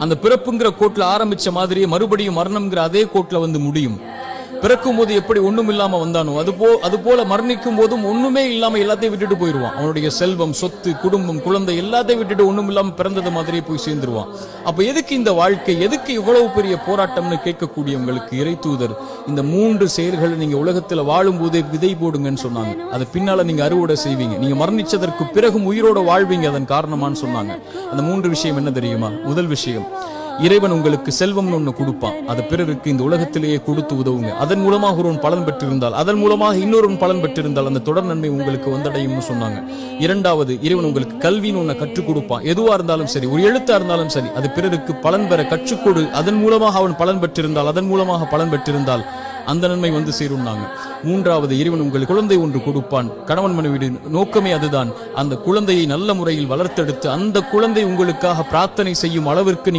அந்த பிறப்புங்கிற கோட்ல ஆரம்பிச்ச மாதிரியே மறுபடியும் மரணம்ங்கிற அதே கோட்ல வந்து முடியும். பிறக்கும் போது எப்படி ஒண்ணும் இல்லாம வந்தானோ அது போல மரணிக்கும் போதும் ஒண்ணுமே இல்லாம எல்லாத்தையும் விட்டுட்டு போயிருவான். அவனுடைய செல்வம், சொத்து, குடும்பம், குழந்தை எல்லாத்தையும் விட்டுட்டு ஒண்ணும் இல்லாம பிறந்தது மாதிரியே போய் சேர்ந்துருவான். அப்ப எதுக்கு இந்த வாழ்க்கை, எதுக்கு இவ்வளவு பெரிய போராட்டம்னு கேட்கக்கூடியவங்களுக்கு இறை தூதர் இந்த 3 செயல்களை நீங்க உலகத்துல வாழும் போதே விதை போடுங்கன்னு சொன்னாங்க. அது பின்னால நீங்க அறுவடை செய்வீங்க. நீங்க மரணிச்சதற்கு பிறகும் உயிரோட வாழ்வீங்க அதன் காரணமான்னு சொன்னாங்க. அந்த 3 விஷயம் என்ன தெரியுமா? முதல் விஷயம், இறைவன் உங்களுக்கு செல்வம்னு ஒண்ணு கொடுப்பான். அது பிறருக்கு இந்த உலகத்திலேயே கொடுத்து உதவுங்க. அதன் மூலமாக ஒருவன் பலன் பெற்றிருந்தால், அதன் மூலமாக இன்னொருவன் பலன் பெற்றிருந்தால் அந்த தொடர் நன்மை உங்களுக்கு வந்தடையும்னு சொன்னாங்க. இரண்டாவது, இறைவன் உங்களுக்கு கல்வின்னு ஒண்ணு கற்றுக் கொடுப்பான். எதுவா இருந்தாலும் சரி, ஒரு எழுத்தா இருந்தாலும் சரி, அது பிறருக்கு பலன் பெற கற்றுக்கொடு. அதன் மூலமாக அவன் பலன் பெற்றிருந்தால், அதன் மூலமாக பலன் பெற்றிருந்தால் அந்த நன்மை வந்து சேரும்னாங்க. மூன்றாவது, இறைவன் உங்களுக்கு குழந்தை ஒன்று கொடுப்பான். கணவன் மனைவி நோக்கமே அதுதான். அந்த குழந்தையை நல்ல முறையில் வளர்த்தெடுத்து அந்த குழந்தை உங்களுக்காக பிரார்த்தனை செய்யும் அளவிற்கு